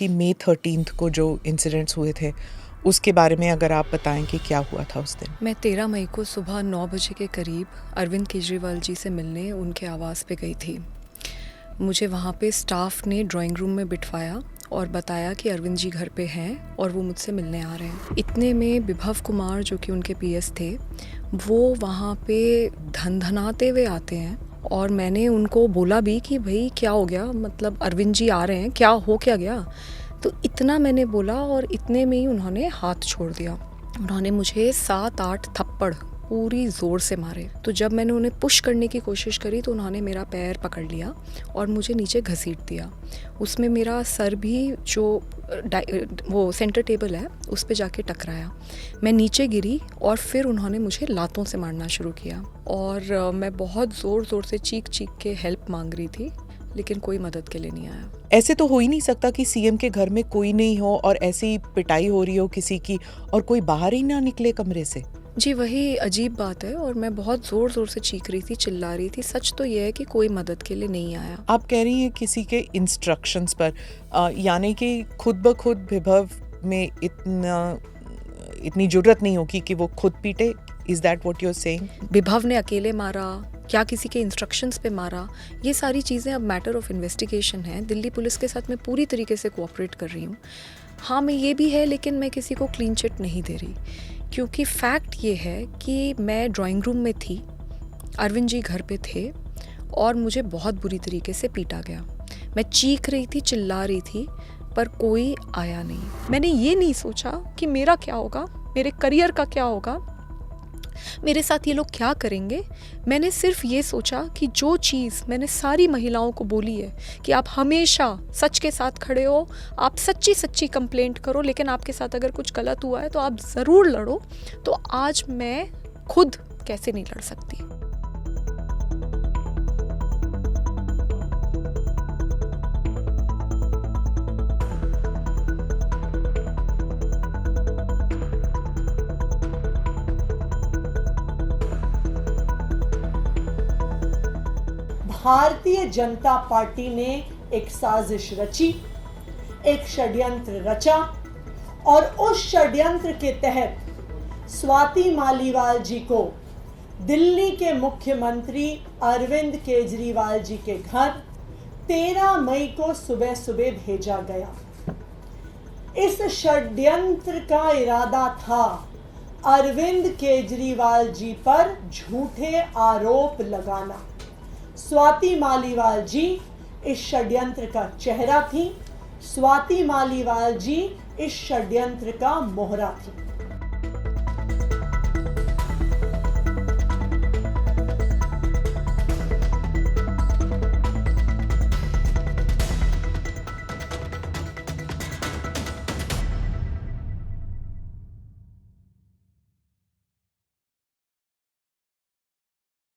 कि मई 13 को जो इंसिडेंट्स हुए थे उसके बारे में अगर आप बताएं कि क्या हुआ था उस दिन। मैं 13 मई को सुबह 9 बजे के करीब अरविंद केजरीवाल जी से मिलने उनके आवास पे गई थी। मुझे वहाँ पे स्टाफ ने ड्राइंग रूम में बिठवाया और बताया कि अरविंद जी घर पे हैं और वो मुझसे मिलने आ रहे हैं। इतने में विभव कुमार जो कि उनके पीएस थे, वो वहाँ पे धनधनाते हुए आते हैं और मैंने उनको बोला भी कि भाई क्या हो गया, मतलब अरविंद जी आ रहे हैं, क्या हो क्या गया। तो इतना मैंने बोला और इतने में ही उन्होंने हाथ छोड़ दिया। उन्होंने मुझे 7-8 थप्पड़ पूरी ज़ोर से मारे। तो जब मैंने उन्हें पुश करने की कोशिश करी तो उन्होंने मेरा पैर पकड़ लिया और मुझे नीचे घसीट दिया। उसमें मेरा सर भी जो वो सेंटर टेबल है उस पे जाके टकराया। मैं नीचे गिरी और फिर उन्होंने मुझे लातों से मारना शुरू किया और मैं बहुत ज़ोर ज़ोर से चीख चीख के हेल्प मांग रही थी, लेकिन कोई मदद के लिए नहीं आया। ऐसे तो हो ही नहीं सकता कि सीएम के घर में कोई नहीं हो और ऐसी पिटाई हो रही हो किसी की और कोई बाहर ही ना निकले कमरे से। जी, वही अजीब बात है और मैं बहुत ज़ोर ज़ोर से चीख रही थी, चिल्ला रही थी। सच तो ये है कि कोई मदद के लिए नहीं आया। आप कह रही हैं किसी के इंस्ट्रक्शंस पर, यानी कि खुद ब खुद विभव में इतनी जुर्रत नहीं होगी कि वो खुद पीटे। Is that what you are saying? Vibhav ने अकेले मारा, क्या किसी के इंस्ट्रक्शंस पे मारा, ये सारी चीज़ें अब मैटर ऑफ इन्वेस्टिगेशन है। दिल्ली पुलिस के साथ मैं पूरी तरीके से कोऑपरेट कर रही हूँ। हाँ, मैं ये भी है, लेकिन मैं किसी को क्लीन चिट नहीं दे रही, क्योंकि फैक्ट ये है कि मैं ड्राइंग रूम में थी, अरविंद जी घर पे थे और मुझे बहुत बुरी तरीके से पीटा गया। मैं चीख रही थी, चिल्ला रही थी, पर कोई आया नहीं। मैंने ये नहीं सोचा कि मेरा क्या होगा, मेरे करियर का क्या होगा, मेरे साथ ये लोग क्या करेंगे। मैंने सिर्फ ये सोचा कि जो चीज़ मैंने सारी महिलाओं को बोली है कि आप हमेशा सच के साथ खड़े हो, आप सच्ची सच्ची कंप्लेंट करो, लेकिन आपके साथ अगर कुछ गलत हुआ है तो आप ज़रूर लड़ो। तो आज मैं खुद कैसे नहीं लड़ सकती। भारतीय जनता पार्टी ने एक साजिश रची, एक षड्यंत्र रचा और उस षड्यंत्र के तहत स्वाति मालीवाल जी को दिल्ली के मुख्यमंत्री अरविंद केजरीवाल जी के घर 13 मई को सुबह सुबह भेजा गया। इस षड्यंत्र का इरादा था अरविंद केजरीवाल जी पर झूठे आरोप लगाना। स्वाति मालीवाल जी इस षड्यंत्र का चेहरा थी, स्वाति मालीवाल जी इस षड्यंत्र का मोहरा थी।